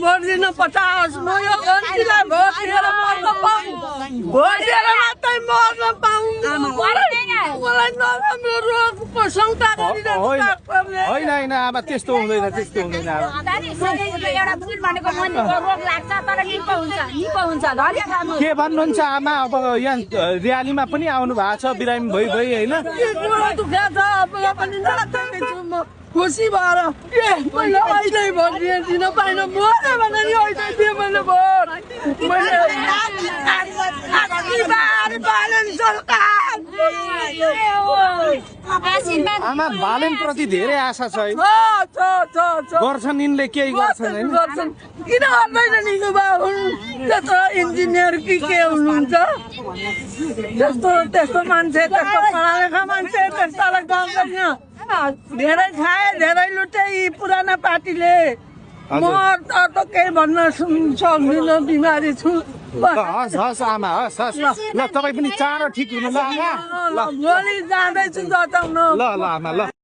vote दिन 50 म यो गन्तीलाई भोट दिएर मर्न पाऊँ भोट दिएर मात्रै मर्न पाऊँ मलाई नराम्रो रोगको शङ्का होइन होइन आमा त्यस्तो हुँदैन एउटा बुढ भनेको मनीको रोग लाग्छ तर निको हुन्छ घरले खानु के भन्नुहुन्छ आमा अब यहाँ र्यालीमा पनि आउनु भएको छ बिरामी भइ होइन खुसी भएर मैले अहिले भोट दिन पाइन मऱ्यो भने नि अहिले दिएँ मैले भोट आमा बालेन प्रति धेरै आशा छ है गर्छन् यिनले केही गर्छन् होइन किन गर्दैन नि बाबु त्यस्तो इन्जिनियर के हुनुहुन्छ त्यस्तो मान्छे त्यस्तो पढालेखा मान्छे त्यस्तोलाई गर्दैन धेरै खाए धेरै लुटे यी पुराना पार्टीले म त केही भन्न सक्दिनँ बिमारी छु हस् आमा हस् ल तपाईँ पनि चाँडो ठिक हुनु ल आमा भोलि जाँदैछु जताउनु ल आमा ल